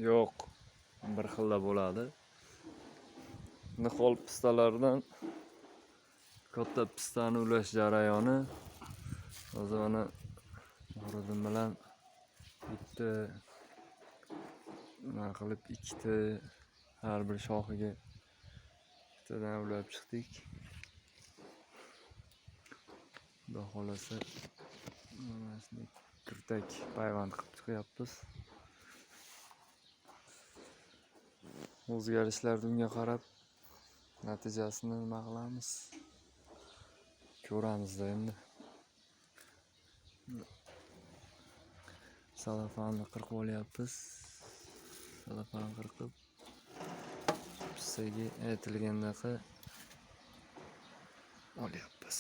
Yo'q, bir xilda bo'ladi. Nihol pistalardan katta pistani ulash jarayoni hozir mana o'g'ridim bilan bitta nima qilib ikkita har bir shoxiga ikkitadan ulab chiqdik. Xudo xolasa mana shunday kurtak payvand qilib chiqyapmiz. O'zgarishlar unga qarab natijasini nima qilamiz? Ko'ramizda endi. Salafanni qirqib olyapmiz. Salafan qirqib pissaga aytilgandaqa olyapmiz.